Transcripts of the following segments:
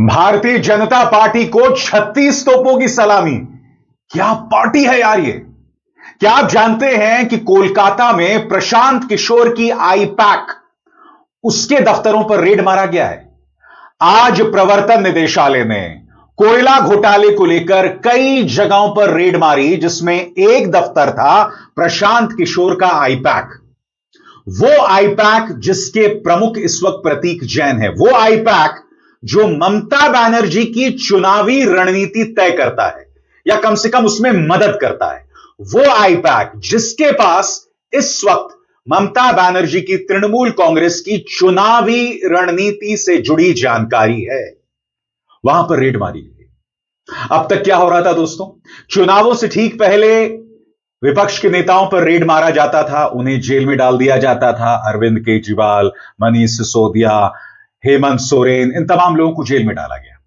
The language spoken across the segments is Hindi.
भारतीय जनता पार्टी को 36 तोपों की सलामी। क्या पार्टी है यार ये। क्या आप जानते हैं कि कोलकाता में प्रशांत किशोर की आईपैक, उसके दफ्तरों पर रेड मारा गया है। आज प्रवर्तन निदेशालय ने कोयला घोटाले को लेकर कई जगहों पर रेड मारी, जिसमें एक दफ्तर था प्रशांत किशोर का आईपैक। वो आईपैक जिसके प्रमुख इस वक्त प्रतीक जैन है, वो आईपैक जो ममता बनर्जी की चुनावी रणनीति तय करता है या कम से कम उसमें मदद करता है। वो आईपैक जिसके पास इस वक्त ममता बनर्जी की तृणमूल कांग्रेस की चुनावी रणनीति से जुड़ी जानकारी है, वहां पर रेड मारी गई। अब तक क्या हो रहा था दोस्तों, चुनावों से ठीक पहले विपक्ष के नेताओं पर रेड मारा जाता था, उन्हें जेल में डाल दिया जाता था। अरविंद केजरीवाल, मनीष सिसोदिया, हेमंत सोरेन, इन तमाम लोगों को जेल में डाला गया।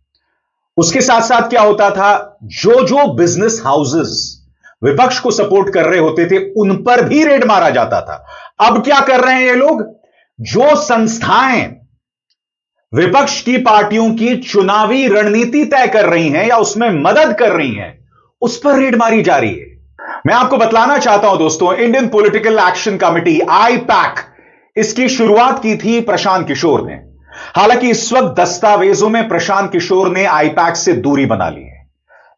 उसके साथ साथ क्या होता था, जो बिजनेस हाउसेस विपक्ष को सपोर्ट कर रहे होते थे, उन पर भी रेड मारा जाता था। अब क्या कर रहे हैं ये लोग, जो संस्थाएं विपक्ष की पार्टियों की चुनावी रणनीति तय कर रही हैं या उसमें मदद कर रही हैं, उस पर रेड मारी जा रही है। मैं आपको बतलाना चाहता हूं दोस्तों, Indian political action committee IUPAC, इसकी शुरुआत की थी प्रशांत किशोर ने। हालांकि इस वक्त दस्तावेजों में प्रशांत किशोर ने आईपैक से दूरी बना ली है।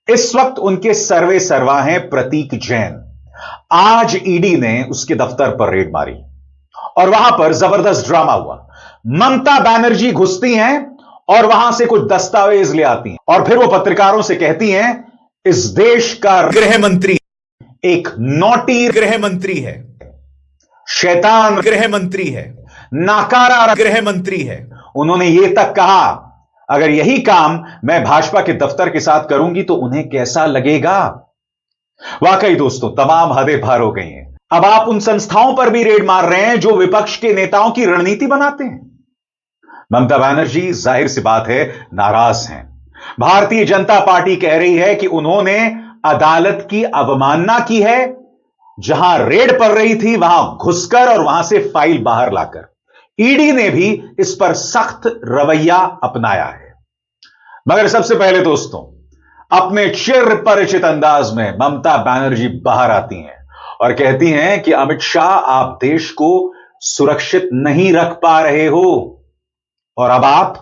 इस वक्त उनके सर्वे सर्वा हैं प्रतीक जैन। आज ईडी ने उसके दफ्तर पर रेड मारी और वहां पर जबरदस्त ड्रामा हुआ। ममता बनर्जी घुसती हैं और वहां से कुछ दस्तावेज ले आती हैं और फिर वो पत्रकारों से कहती हैं, इस देश का गृह मंत्री एक नौटी गृह मंत्री है, शैतान गृह मंत्री है, नाकारा गृह मंत्री है। उन्होंने यह तक कहा, अगर यही काम मैं भाजपा के दफ्तर के साथ करूंगी तो उन्हें कैसा लगेगा। वाकई दोस्तों, तमाम हदें पार हो गई हैं। अब आप उन संस्थाओं पर भी रेड मार रहे हैं जो विपक्ष के नेताओं की रणनीति बनाते हैं। ममता बनर्जी जाहिर सी बात है नाराज हैं। भारतीय जनता पार्टी कह रही है कि उन्होंने अदालत की अवमानना की है, जहां रेड पड़ रही थी वहां घुसकर और वहां से फाइल बाहर लाकर। ईडी ने भी इस पर सख्त रवैया अपनाया है। मगर सबसे पहले दोस्तों, अपने चिर परिचित अंदाज में ममता बनर्जी बाहर आती हैं और कहती हैं कि अमित शाह, आप देश को सुरक्षित नहीं रख पा रहे हो और अब आप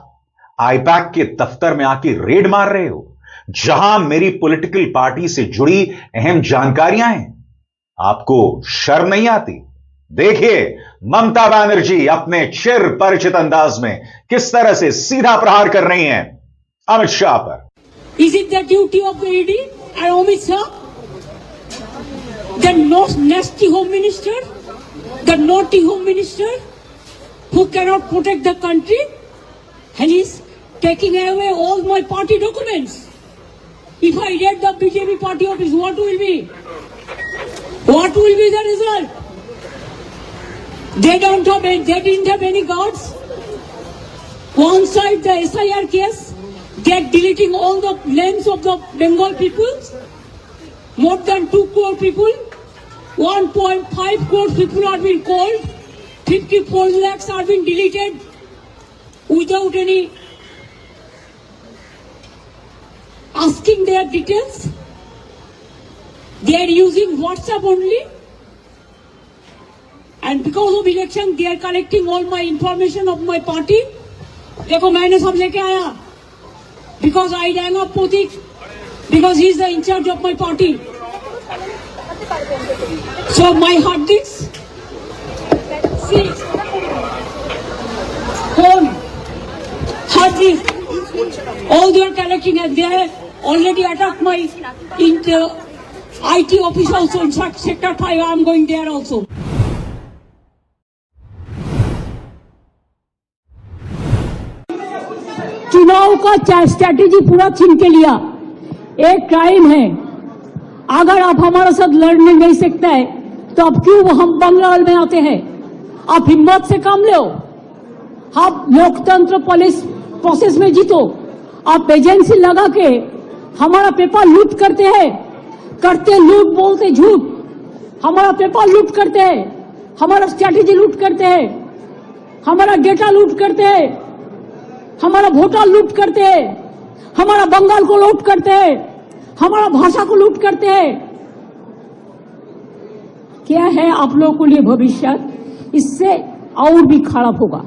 आईपैक के दफ्तर में आके रेड मार रहे हो, जहां मेरी पॉलिटिकल पार्टी से जुड़ी अहम जानकारियां हैं। आपको शर्म नहीं आती? देखिए ममता बनर्जी अपने चिर परिचित अंदाज में किस तरह से सीधा प्रहार कर रही हैं अमित शाह पर। Is it the duty of the ED and Amit Shah, the nasty home minister, the naughty home minister, who cannot protect the country, and is taking away all my party documents? If I raid the BJP party office, what will be? What will be the result? They didn't have any guards. One side the SIR case, they're deleting all the names of the Bengal people. More than 2 crore people, 1.5 crore people are being called, 54 lakhs are being deleted without any asking their details. They are using WhatsApp only. And because of election, they are collecting all my information of my party. देखो मैंने सब लेके आया. Because I rang up Pratik, because he is the in charge of my party. So my hard disk, see, phone, hard disk, all they are collecting, and they have already attacked my IT office also. In fact, Sector 5, I am going there also. चुनाव का स्ट्रैटेजी पूरा छीन के लिया, एक क्राइम है। अगर आप हमारे साथ लड़ने नहीं सकते हैं तो अब क्यों हम बंगाल में आते हैं? आप हिम्मत से काम लो, आप लोकतंत्र पुलिस प्रोसेस में जीतो। आप एजेंसी लगा के हमारा पेपर लूट करते हैं, करते लूट बोलते झूठ, हमारा पेपर लूट करते हैं, हमारा स्ट्रैटेजी लूट करते हैं, हमारा डेटा लूट करते हैं। हमारा वोटर लूट करते हैं, हमारा बंगाल को लूट करते हैं, हमारा भाषा को लूट करते हैं। क्या है आप लोगों के लिए भविष्य? इससे और भी खराब होगा।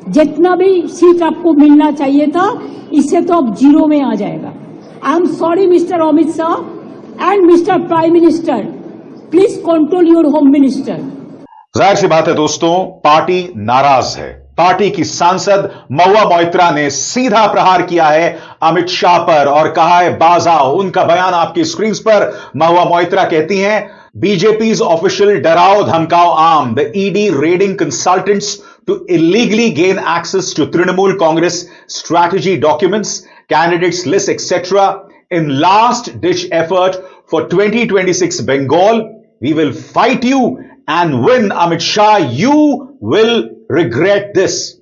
जितना भी सीट आपको मिलना चाहिए था, इससे तो अब जीरो में आ जाएगा। I am sorry mister Amit Shah and mister prime minister, please control your home minister. जाहिर सी बात है दोस्तों, पार्टी नाराज है। पार्टी की सांसद महुआ मोइत्रा ने सीधा प्रहार किया है अमित शाह पर और कहा है बाज आओ। उनका बयान आपकी स्क्रीन पर। महुआ मोइत्रा कहती हैं, बीजेपी's ऑफिशियल डराओ धमकाओ arm, the ED raiding consultants to illegally gain access to Trinamool Congress strategy documents, candidates list, etc. in last-ditch effort for 2026 Bengal. We will fight you and win, Amit Shah. You will regret this.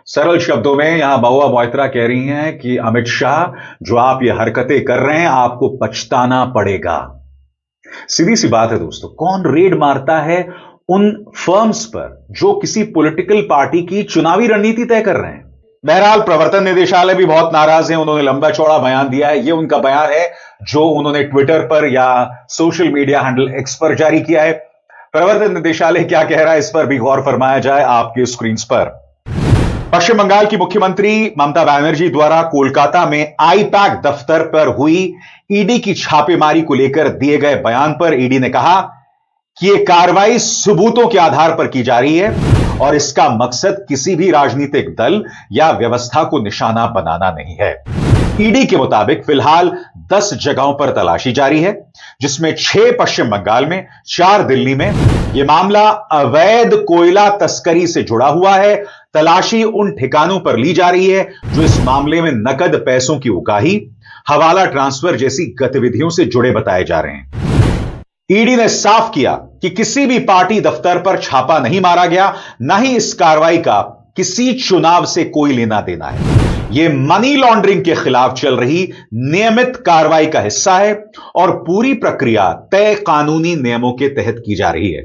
सरल शब्दों में यहां महुआ मोइत्रा कह रही हैं कि अमित शाह, जो आप ये हरकतें कर रहे हैं, आपको पछताना पड़ेगा। सीधी सी बात है दोस्तों, कौन रेड मारता है उन फर्म्स पर जो किसी पॉलिटिकल पार्टी की चुनावी रणनीति तय कर रहे हैं। बहरहाल प्रवर्तन निदेशालय भी बहुत नाराज है। उन्होंने लंबा चौड़ा बयान दिया है। यह उनका बयान है जो उन्होंने ट्विटर पर या सोशल मीडिया हैंडल एक्स पर जारी किया है। प्रवर्तन निदेशालय क्या कह रहा है, इस पर भी गौर फरमाया जाए आपके स्क्रीन पर। पश्चिम बंगाल की मुख्यमंत्री ममता बनर्जी द्वारा कोलकाता में आईपैक दफ्तर पर हुई ईडी की छापेमारी को लेकर दिए गए बयान पर ईडी ने कहा कि यह कार्रवाई सबूतों के आधार पर की जा रही है और इसका मकसद किसी भी राजनीतिक दल या व्यवस्था को निशाना बनाना नहीं है। ईडी के मुताबिक फिलहाल 10 जगहों पर तलाशी जारी है, जिसमें 6 पश्चिम बंगाल में, 4 दिल्ली में। यह मामला अवैध कोयला तस्करी से जुड़ा हुआ है। तलाशी उन ठिकानों पर ली जा रही है जो इस मामले में नकद पैसों की उगाही, हवाला ट्रांसफर जैसी गतिविधियों से जुड़े बताए जा रहे हैं। ईडी ने साफ किया कि किसी भी पार्टी दफ्तर पर छापा नहीं मारा गया, ना ही इस कार्रवाई का किसी चुनाव से कोई लेना देना है। यह मनी लॉन्ड्रिंग के खिलाफ चल रही नियमित कार्रवाई का हिस्सा है और पूरी प्रक्रिया तय कानूनी नियमों के तहत की जा रही है।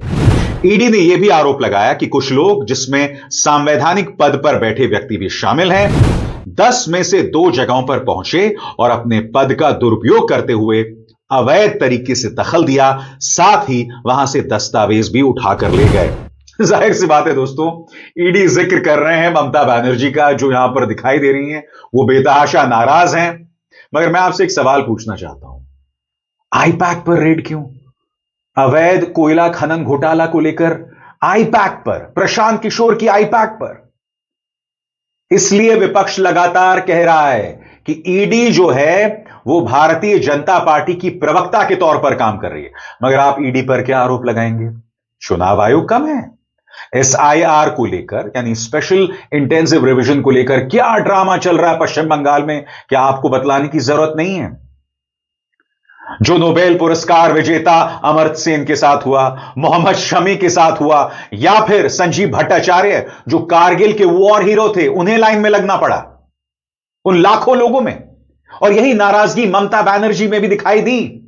ईडी ने यह भी आरोप लगाया कि कुछ लोग, जिसमें संवैधानिक पद पर बैठे व्यक्ति भी शामिल हैं, 10 में से 2 जगहों पर पहुंचे और अपने पद का दुरुपयोग करते हुए अवैध तरीके से दखल दिया, साथ ही वहां से दस्तावेज भी उठाकर ले गए। जाहिर सी बात है दोस्तों, ईडी जिक्र कर रहे हैं ममता बनर्जी का, जो यहां पर दिखाई दे रही हैं, वो बेतहाशा नाराज हैं। मगर मैं आपसे एक सवाल पूछना चाहता हूं, आईपैक पर रेड क्यों? अवैध कोयला खनन घोटाला को लेकर आईपैक पर, प्रशांत किशोर की आईपैक पर। इसलिए विपक्ष लगातार कह रहा है कि ईडी जो है वो भारतीय जनता पार्टी की प्रवक्ता के तौर पर काम कर रही है। मगर आप ईडी पर क्या आरोप लगाएंगे? चुनाव आयोग कम है। एसआईआर को लेकर, यानी स्पेशल इंटेंसिव रिवीजन को लेकर क्या ड्रामा चल रहा है पश्चिम बंगाल में, क्या आपको बतलाने की जरूरत नहीं है? जो नोबेल पुरस्कार विजेता अमर्त्य सेन के साथ हुआ, मोहम्मद शमी के साथ हुआ, या फिर संजीव भट्टाचार्य जो कारगिल के वॉर हीरो थे, उन्हें लाइन में लगना पड़ा उन लाखों लोगों में। और यही नाराजगी ममता बनर्जी में भी दिखाई दी।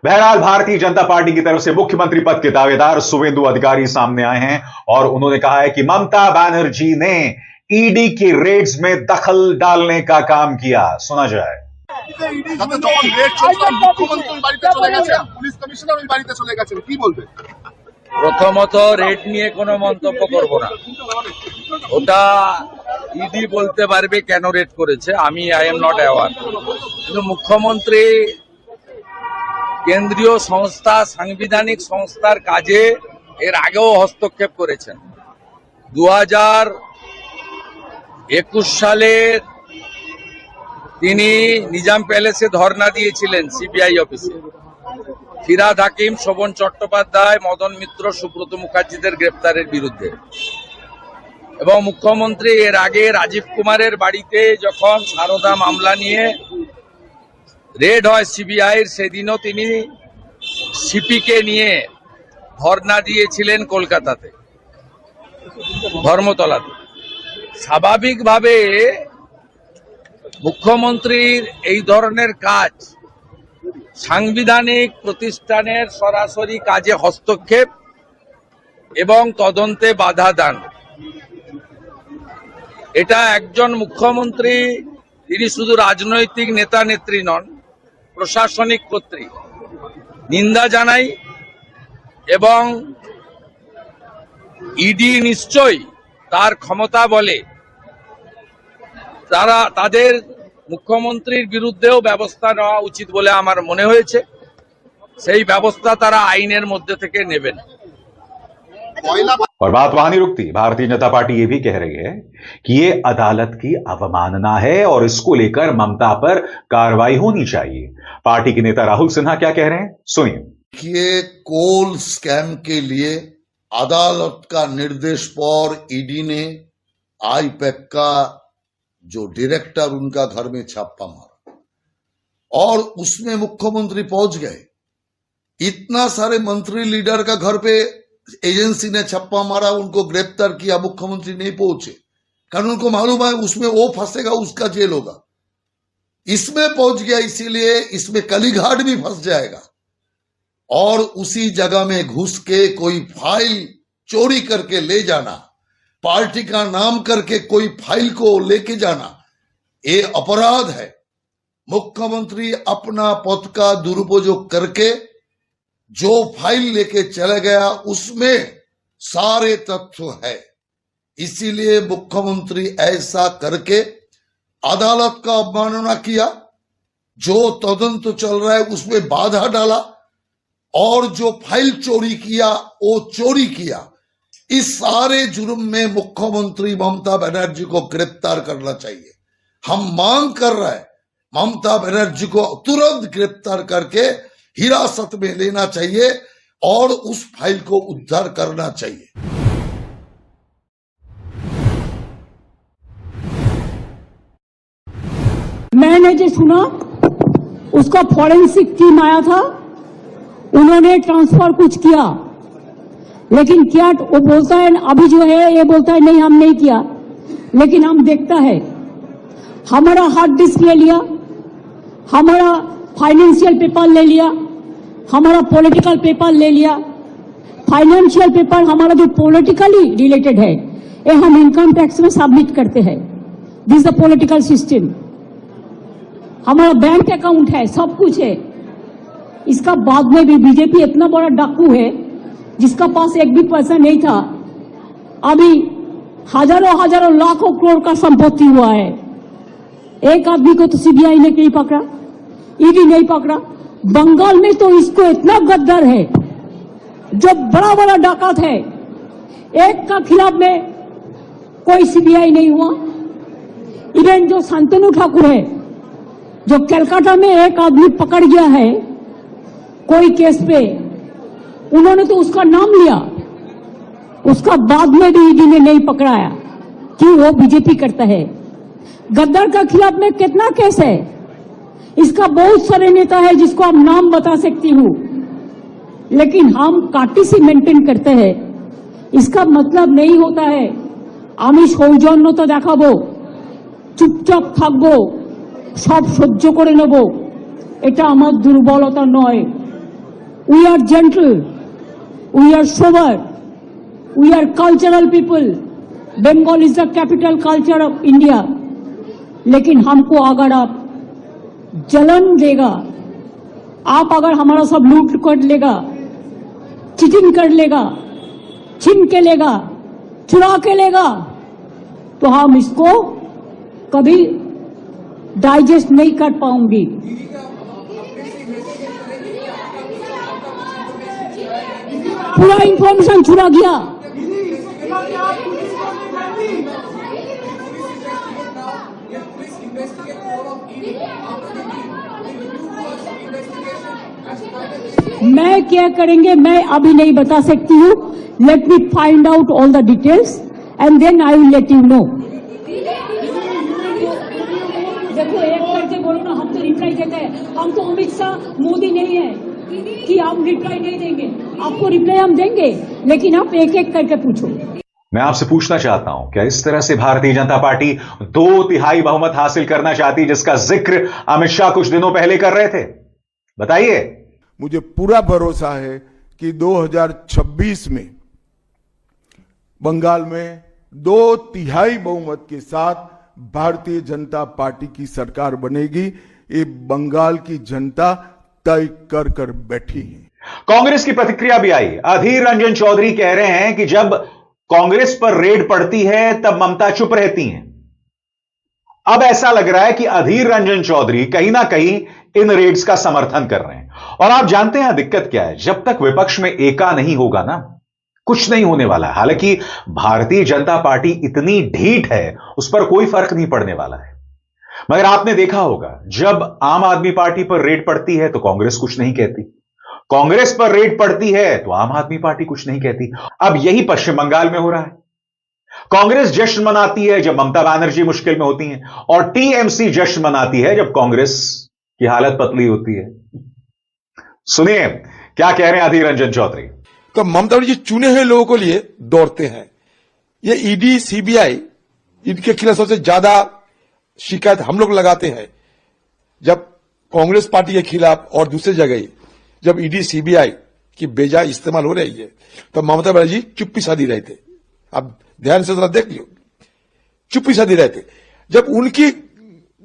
बहरहाल भारतीय जनता पार्टी की तरफ से मुख्यमंत्री पद के दावेदार शुवेंदु अधिकारी सामने आए हैं और उन्होंने कहा है कि ममता बनर्जी ने ईडी की रेड्स में दखल डालने का काम किया। सुना जाए। প্রথমত রেড নিয়ে কোনো মন্তব্য করব না, ওটা ইডি বলতে পারবে কেন রেড করেছে, আমি আই এম নট অ্যাওয়ার। কিন্তু মুখ্যমন্ত্রী কেন্দ্রীয় সংস্থা, সাংবিধানিক সংস্থার কাজে এর আগেও হস্তক্ষেপ করেছেন। 2021 সালে তিনি নিজাম প্যালেসে ধর্ণা দিয়েছিলেন সিবিআই অফিসে। ফিরহাদ হাকিম, শোভন চট্টোপাধ্যায়, মদন মিত্র, সুব্রত মুখার্জিদের গ্রেপ্তারের বিরুদ্ধে। এবং মুখ্যমন্ত্রী এর আগে রাজীব কুমারের বাড়িতে যখন সারদা মামলা নিয়ে রেড হয় সিবিআইয়ের, সেদিনও তিনি সিপিকে নিয়ে ধর্ণা দিয়েছিলেন কলকাতাতে, ধর্মতলাতে। স্বাভাবিকভাবে মুখ্যমন্ত্রীর এই ধরনের কাজ সাংবিধানিক প্রতিষ্ঠানের সরাসরি কাজে হস্তক্ষেপ এবং তদন্তে বাধা দান, এটা একজন মুখ্যমন্ত্রী, তিনি শুধু রাজনৈতিক নেতা নেত্রী নন, প্রশাসনিক কর্ত্রী। নিন্দা জানাই এবং ইডি নিশ্চয়ই তার ক্ষমতা বলে তাদের মুখ্যমন্ত্রীর বিরুদ্ধেও ব্যবস্থা নেওয়া উচিত বলে আমার মনে হয়েছে। সেই ব্যবস্থা তারা আইনের মধ্যে থেকে নেবেন। और बात वहां नहीं रुकती। भारतीय जनता पार्टी यह भी कह रही है कि ये अदालत की अवमानना है और इसको लेकर ममता पर कार्रवाई होनी चाहिए। पार्टी के नेता राहुल सिन्हा क्या कह रहे हैं, सुनिए। ये कोल स्कैम के लिए अदालत का निर्देश पर ईडी ने आईपैक का जो डायरेक्टर उनका घर में छापा मारा और उसमें मुख्यमंत्री पहुंच गए। इतना सारे मंत्री लीडर का घर पे एजेंसी ने छापा मारा, उनको गिरफ्तार किया, मुख्यमंत्री नहीं पहुंचे कारण उनको मालूम है उसमें वो फंसेगा, उसका जेल होगा। इसमें पहुंच गया, इसीलिए इसमें कलीघाट भी फंस जाएगा। और उसी जगह में घुस के कोई फाइल चोरी करके ले जाना, पार्टी का नाम करके कोई फाइल को लेके जाना, ये अपराध है। मुख्यमंत्री अपना पद का दुरुपयोग करके जो फाइल लेके चला गया उसमें सारे तथ्य है। इसीलिए मुख्यमंत्री ऐसा करके अदालत का अवमानना किया, जो तदंत चल रहा है उसमें बाधा डाला और जो फाइल चोरी किया वो चोरी किया। इस सारे जुर्म में मुख्यमंत्री ममता बनर्जी को गिरफ्तार करना चाहिए। हम मांग कर रहे हैं ममता बनर्जी को तुरंत गिरफ्तार करके हिरासत में लेना चाहिए और उस फाइल को उद्धार करना चाहिए। मैंने जो सुना उसका फॉरेंसिक टीम आया था, उन्होंने ट्रांसफर कुछ किया, लेकिन क्या वो बोलता है अभी जो है ये बोलता है नहीं हम नहीं किया, लेकिन हम देखता है हमारा हार्ड डिस्क ले लिया, हमारा फाइनेंशियल पेपर ले लिया, हमारा पॉलिटिकल पेपर ले लिया। फाइनेंशियल पेपर हमारा जो पॉलिटिकली रिलेटेड है ये हम इनकम टैक्स में सबमिट करते हैं। This the political system. हमारा बैंक अकाउंट है, सब कुछ है। इसका बाद में भी बीजेपी इतना बड़ा डाकू है जिसका पास एक भी पैसा नहीं था, अभी हजारों हजारों लाखों करोड़ का संपत्ति हुआ है। एक आदमी को तो सीबीआई ने नहीं पकड़ा, ईडी नहीं पकड़ा। बंगाल में तो इसको इतना गद्दार है, जो बड़ा बड़ा डाकत है, एक का खिलाफ में कोई सीबीआई नहीं हुआ। इवन जो शांतनु ठाकुर है, जो कलकत्ता में एक आदमी पकड़ गया है कोई केस पे, उन्होंने तो उसका नाम लिया, उसका बाद में भी ईडी ने नहीं पकड़ाया कि वो बीजेपी करता है। गद्दार का खिलाफ में कितना केस है, इसका बहुत सारे नेता है जिसको हम नाम बता सकती हूँ, लेकिन हम कार्टेसी मेंटेन करते हैं। इसका मतलब नहीं होता है আমি সৌজন্যতা দেখাবো, চুপচাপ থাকবো, সব সহ্য করে নেব, এটা আমার দুর্বলতা নয়। We are gentle, we are sober, we are cultural people. Bengal is the capital culture of India. लेकिन हमको अगर आप जलन देगा, आप अगर हमारा सब लूट कर लेगा, चीटिंग कर लेगा, छीन के लेगा, चुरा के लेगा, तो हम इसको कभी डाइजेस्ट नहीं कर पाऊंगी। पूरा इंफॉर्मेशन चुरा गया। मैं क्या करेंगे मैं अभी नहीं बता सकती हूँ। Let me find out all the details and then I will let you know. देखो एक करके बोलो ना, हम तो रिप्लाई देते हैं, हम तो अमित शाह मोदी नहीं है कि हम रिप्लाई नहीं देंगे। आपको रिप्लाई हम देंगे, लेकिन आप एक एक करके पूछो। मैं आपसे पूछना चाहता हूं, क्या इस तरह से भारतीय जनता पार्टी 2/3 बहुमत हासिल करना चाहती, जिसका जिक्र अमित शाह कुछ दिनों पहले कर रहे थे? बताइए। मुझे पूरा भरोसा है कि 2026 में बंगाल में 2/3 बहुमत के साथ भारतीय जनता पार्टी की सरकार बनेगी। ये बंगाल की जनता तय कर बैठी है। कांग्रेस की प्रतिक्रिया भी आई। अधीर रंजन चौधरी कह रहे हैं कि जब कांग्रेस पर रेड पड़ती है तब ममता चुप रहती हैं। अब ऐसा लग रहा है कि अधीर रंजन चौधरी कहीं ना कहीं इन रेड्स का समर्थन कर रहे हैं। और आप जानते हैं दिक्कत क्या है, जब तक विपक्ष में एका नहीं होगा ना, कुछ नहीं होने वाला है। हालांकि भारतीय जनता पार्टी इतनी ढीठ है, उस पर कोई फर्क नहीं पड़ने वाला है। मगर आपने देखा होगा, जब आम आदमी पार्टी पर रेड पड़ती है तो कांग्रेस कुछ नहीं कहती, कांग्रेस पर रेड पड़ती है तो आम आदमी पार्टी कुछ नहीं कहती। अब यही पश्चिम बंगाल में हो रहा है। कांग्रेस जश्न मनाती है जब ममता बनर्जी मुश्किल में होती हैं, और टीएमसी जश्न मनाती है जब कांग्रेस की हालत पतली होती है। सुनिए क्या कह रहे हैं अधीर रंजन चौधरी। तो ममता बनर्जी चुने हुए लोगों के लिए दौड़ते हैं। ये ईडी सीबीआई इनके खिलाफ सबसे ज्यादा शिकायत हम लोग लगाते हैं। जब कांग्रेस पार्टी के खिलाफ और दूसरी जगह जब ईडी सीबीआई की बेजा इस्तेमाल हो रही है तो ममता बनर्जी चुप्पी साधी रहते। अब ध्यान से जरा देख लियो, चुप्पी साधी रहते। जब उनकी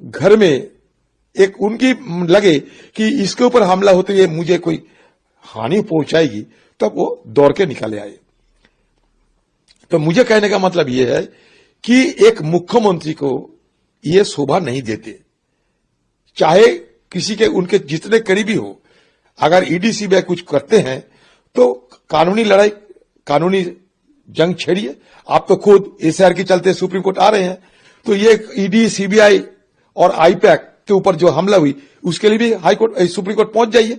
घर में एक उनकी लगे कि इसके ऊपर हमला होते हुए मुझे कोई हानि पहुंचाएगी, तब वो दौड़ के निकाले आए। तो मुझे कहने का मतलब यह है कि एक मुख्यमंत्री को यह शोभा नहीं देते, चाहे किसी के उनके जितने करीबी हो। अगर ईडी सीबीआई कुछ करते हैं तो कानूनी लड़ाई, कानूनी जंग छेड़िए। आप तो खुद एसआईआर के चलते सुप्रीम कोर्ट आ रहे हैं, तो ये ईडी सीबीआई और आईपैक के ऊपर जो हमला हुई उसके लिए भी हाई कोर्ट सुप्रीम कोर्ट पहुंच जाइए।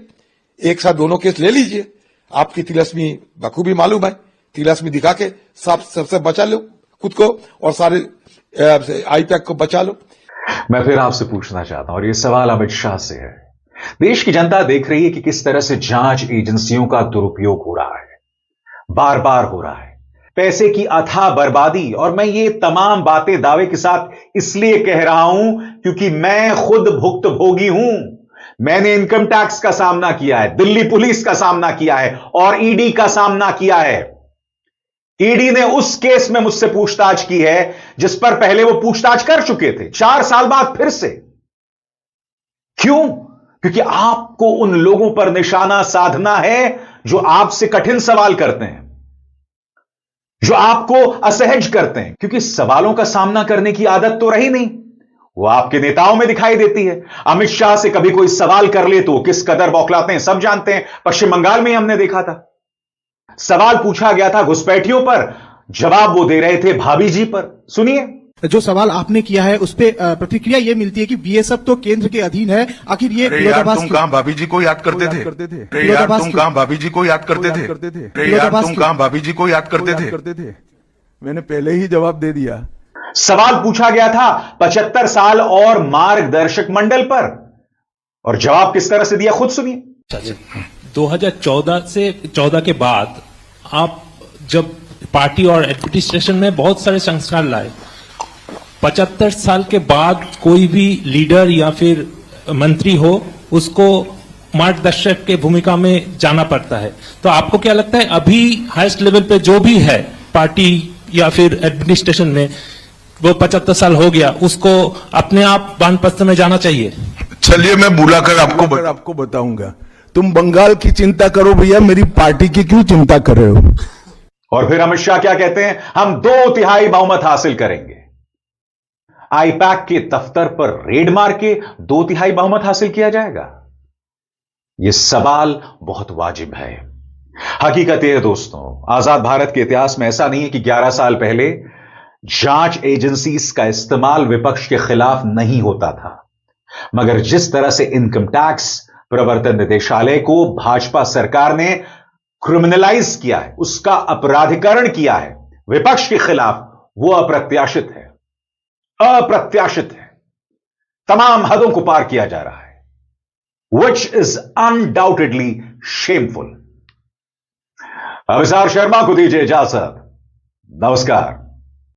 एक साथ दोनों केस ले लीजिए। आपकी तिलस्मी बखूबी मालूम है, तिलस्मी दिखा के सबसे बचा लो खुद को और सारे आईपैक को बचा लो। मैं फिर आपसे पूछना चाहता हूं, और यह सवाल अमित शाह से है। देश की जनता देख रही है कि किस तरह से जांच एजेंसियों का दुरुपयोग हो रहा है, बार बार हो रहा है, पैसे की अथाह बर्बादी। और मैं ये तमाम बातें दावे के साथ इसलिए कह रहा हूं क्योंकि मैं खुद भुक्तभोगी हूं। मैंने इनकम टैक्स का सामना किया है, दिल्ली पुलिस का सामना किया है और ईडी का सामना किया है। ईडी ने उस केस में मुझसे पूछताछ की है जिस पर पहले वो पूछताछ कर चुके थे, 4 साल बाद फिर से। क्यों? क्योंकि आपको उन लोगों पर निशाना साधना है जो आपसे कठिन सवाल करते हैं, जो आपको असहज करते हैं। क्योंकि सवालों का सामना करने की आदत तो रही नहीं, वो आपके नेताओं में दिखाई देती है। अमित शाह से कभी कोई सवाल कर ले तो किस कदर बौखलाते हैं सब जानते हैं। पश्चिम बंगाल में हमने देखा था, सवाल पूछा गया था घुसपैठियों पर, जवाब वो दे रहे थे भाभी जी पर। सुनिए जो सवाल आपने किया है उस पे प्रतिक्रिया ये मिलती है कि बीएसएफ तो केंद्र के अधीन है। आखिर ये विरोधाभास तुम कहां भाभी जी को याद करते थे? तुम कहां भाभी जी को याद करते थे? तुम कहां भाभी जी को याद करते थे? मैंने पहले ही जवाब दे दिया। सवाल पूछा गया था 75 साल और मार्गदर्शक मंडल पर, और जवाब किस तरह से दिया खुद सुनिए। 2014 के बाद आप जब पार्टी और एडमिनिस्ट्रेशन में बहुत सारे संस्कार लाए, 75 साल के बाद कोई भी लीडर या फिर मंत्री हो उसको मार्गदर्शक के भूमिका में जाना पड़ता है। तो आपको क्या लगता है अभी हाईएस्ट लेवल पे जो भी है पार्टी या फिर एडमिनिस्ट्रेशन में, वो 75 साल हो गया, उसको अपने आप वानप्रस्थ में जाना चाहिए? चलिए मैं बुलाकर आपको बताऊंगा। तुम बंगाल की चिंता करो भैया, मेरी पार्टी की क्यों चिंता कर रहे हो? और फिर अमित शाह क्या कहते हैं, हम 2/3 बहुमत हासिल करेंगे। आईपैक के दफ्तर पर रेड मार के 2/3 बहुमत हासिल किया जाएगा? यह सवाल बहुत वाजिब है। हकीकत यह है दोस्तों, आजाद भारत के इतिहास में ऐसा नहीं है कि 11 साल पहले जांच एजेंसीज का इस्तेमाल विपक्ष के खिलाफ नहीं होता था, मगर जिस तरह से इनकम टैक्स प्रवर्तन निदेशालय को भाजपा सरकार ने क्रिमिनलाइज किया है, उसका अपराधीकरण किया है विपक्ष के खिलाफ, वो अप्रत्याशित है, अप्रत्याशित है। तमाम हदों को पार किया जा रहा है, which is undoubtedly shameful. Abhisar Sharma को दीजिए इजाजत। नमस्कार।